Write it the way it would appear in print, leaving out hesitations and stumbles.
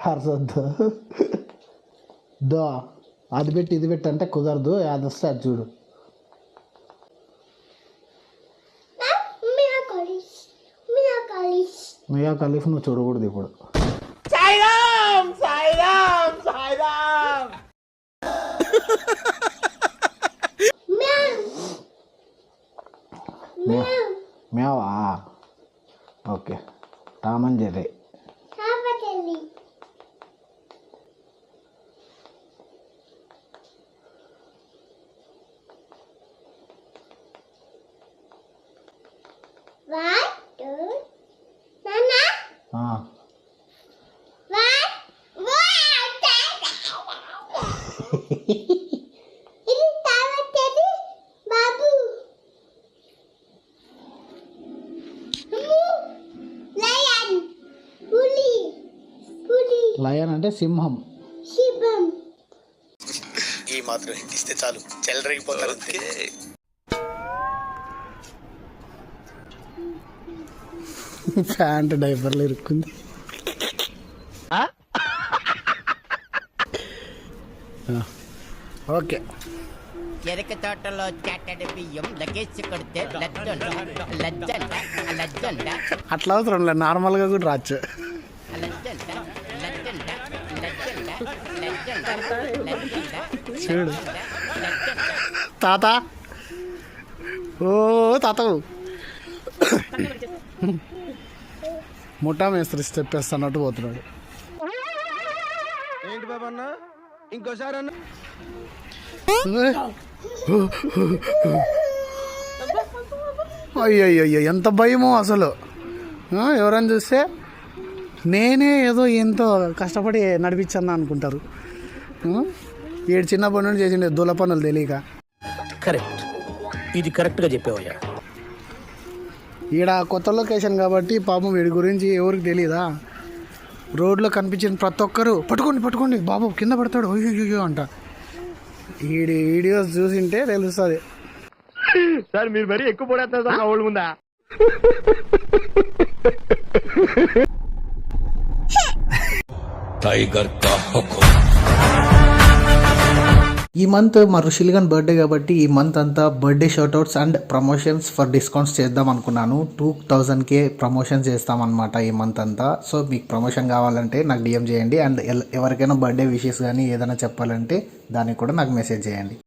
అరసొద్దు దో అది పెట్టి ఇది పెట్టి అంటే కుదరదు, అది వస్తే అది చూడు. మియా ఖలీఫ్ నువ్వు చూడకూడదు ఇప్పుడు. మేవా okay. Tom and Jerry. Lion అంటే సింహం. ఈ మాత్రం ఇస్తే చాలు చెలరేగిపోతారు. ప్యాంట్ డైపర్లు ఇరుక్కుంది. ఓకే. ఎరక తోటలో చాటడి బియ్యం లగేజ్ కొడితే లజ్జంట అట్లా అవసరం లేదు, నార్మల్గా కూడా రాచ్చు. చూడు తాత, ఓ తాత ముఠా మేస్త్రి స్టెప్ వేస్తున్నట్టు పోతున్నాడు. ఏంటి బాబా అన్న ఇంకోసారి అన్న. అయ్యయ్యో ఎంత భయమో అసలు. ఎవరైనా చూస్తే నేనే ఏదో ఎంతో కష్టపడి నడిపించాను అనుకుంటారు. ఏడు చిన్న పనులు చేసిండే దూల పనులు తెలియక. కరెక్ట్, ఇది కరెక్ట్గా చెప్పావయ్యా. ఈడ కొత్త లొకేషన్ కాబట్టి పాపం వీడి గురించి ఎవరికి తెలియదా. రోడ్లో కనిపించిన ప్రతి ఒక్కరు పట్టుకోండి పట్టుకోండి బాబు కింద పడతాడు అయ్యో అంట. ఈడి వీడియోస్ చూసింటే తెలుస్తుంది. సార్ మీరు మరీ ఎక్కువ పడేస్తారు సార్ ఓల్డ్ ముందా. టైగర్ కా హుకుం. ఈ మంత్ మా ఋషిల్గన్ బర్త్డే కాబట్టి ఈ మంత్ అంతా birthday shoutouts and promotions for discounts చేద్దాం అనుకున్నాను. 2000K ప్రమోషన్స్ చేస్తామన్నమాట ఈ మంత్ అంతా. సో మీకు ప్రమోషన్ కావాలంటే నాకు డిఎం చేయండి. అండ్ ఎవరికైనా బర్త్డే విషెస్ కానీ ఏదైనా చెప్పాలంటే దానికి కూడా నాకు మెసేజ్ చేయండి.